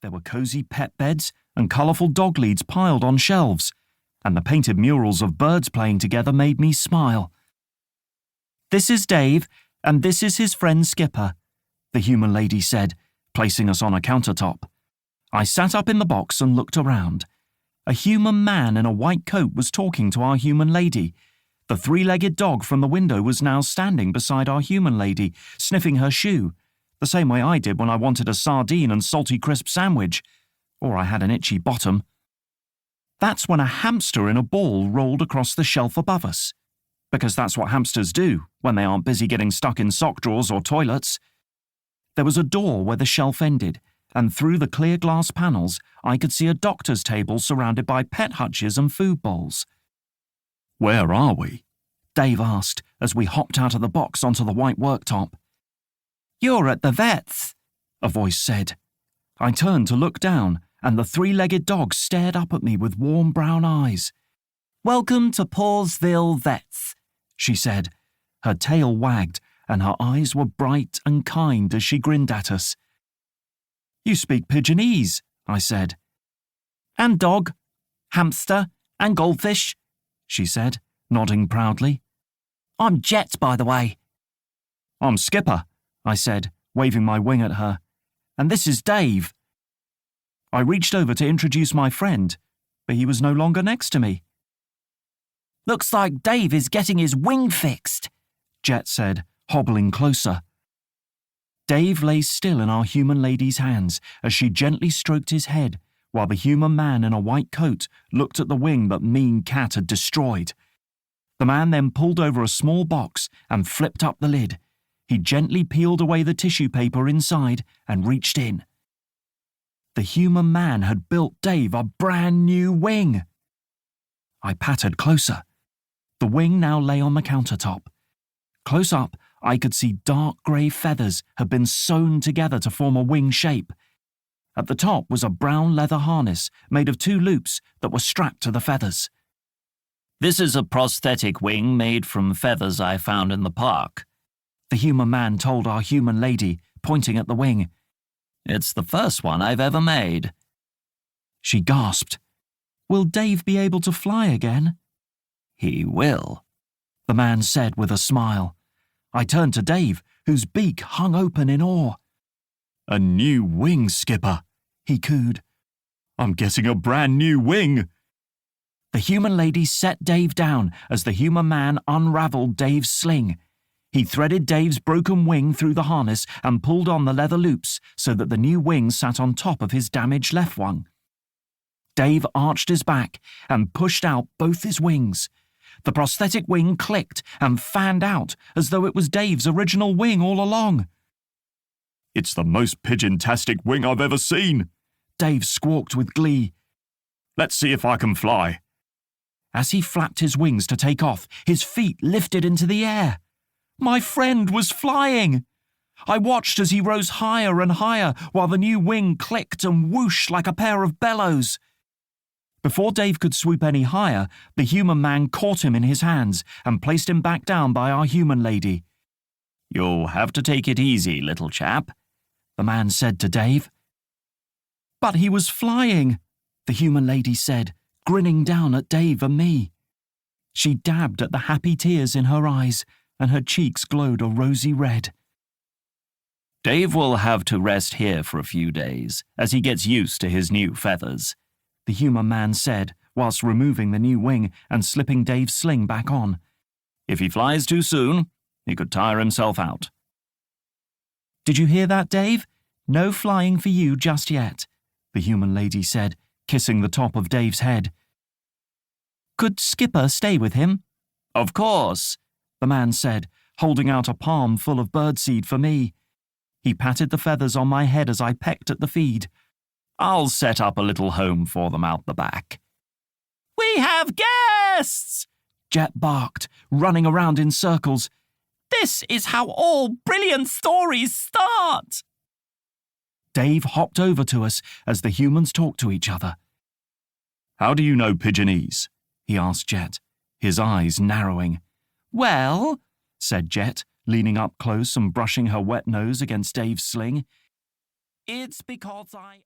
There were cosy pet beds and colourful dog leads piled on shelves, and the painted murals of birds playing together made me smile. "This is Dave, and this is his friend Skipper," the human lady said, placing us on a countertop. I sat up in the box and looked around. A human man in a white coat was talking to our human lady. The three-legged dog from the window was now standing beside our human lady, sniffing her shoe, the same way I did when I wanted a sardine and salty crisp sandwich, or I had an itchy bottom. That's when a hamster in a ball rolled across the shelf above us, because that's what hamsters do when they aren't busy getting stuck in sock drawers or toilets. There was a door where the shelf ended, and through the clear glass panels I could see a doctor's table surrounded by pet hutches and food bowls. "Where are we?" Dave asked as we hopped out of the box onto the white worktop. "You're at the vet's," a voice said. I turned to look down, and the three-legged dog stared up at me with warm brown eyes. "Welcome to Pawsville Vets," she said. Her tail wagged, and her eyes were bright and kind as she grinned at us. "You speak Pigeonese," I said. "And dog, hamster, and goldfish," she said, nodding proudly. "I'm Jet, by the way." "I'm Skipper," I said, waving my wing at her. "And this is Dave." I reached over to introduce my friend, but he was no longer next to me. "Looks like Dave is getting his wing fixed," Jet said, hobbling closer. Dave lay still in our human lady's hands as she gently stroked his head, while the human man in a white coat looked at the wing that mean cat had destroyed. The man then pulled over a small box and flipped up the lid. He gently peeled away the tissue paper inside and reached in. The human man had built Dave a brand new wing. I pattered closer. The wing now lay on the countertop. Close up, I could see dark grey feathers had been sewn together to form a wing shape. At the top was a brown leather harness made of 2 loops that were strapped to the feathers. "This is a prosthetic wing made from feathers I found in the park," the human man told our human lady, pointing at the wing. "It's the first one I've ever made." She gasped. "Will Dave be able to fly again?" "He will," the man said with a smile. I turned to Dave, whose beak hung open in awe. "A new wing, Skipper," he cooed. "I'm getting a brand new wing." The human lady set Dave down as the human man unravelled Dave's sling. He threaded Dave's broken wing through the harness and pulled on the leather loops so that the new wing sat on top of his damaged left one. Dave arched his back and pushed out both his wings. The prosthetic wing clicked and fanned out as though it was Dave's original wing all along. "It's the most pigeon-tastic wing I've ever seen," Dave squawked with glee. "Let's see if I can fly." As he flapped his wings to take off, his feet lifted into the air. My friend was flying. I watched as he rose higher and higher while the new wing clicked and whooshed like a pair of bellows. Before Dave could swoop any higher, the human man caught him in his hands and placed him back down by our human lady. "You'll have to take it easy, little chap," the man said to Dave. "But he was flying," the human lady said, grinning down at Dave and me. She dabbed at the happy tears in her eyes, and her cheeks glowed a rosy red. "Dave will have to rest here for a few days as he gets used to his new feathers," the human man said, whilst removing the new wing and slipping Dave's sling back on. "If he flies too soon, he could tire himself out." "Did you hear that, Dave? No flying for you just yet," the human lady said, kissing the top of Dave's head. "Could Skipper stay with him?" "Of course," the man said, holding out a palm full of birdseed for me. He patted the feathers on my head as I pecked at the feed. "I'll set up a little home for them out the back." "We have guests!" Jet barked, running around in circles. "This is how all brilliant stories start!" Dave hopped over to us as the humans talked to each other. "How do you know Pigeonese?" he asked Jet, his eyes narrowing. "Well," said Jet, leaning up close and brushing her wet nose against Dave's sling, "it's because I..."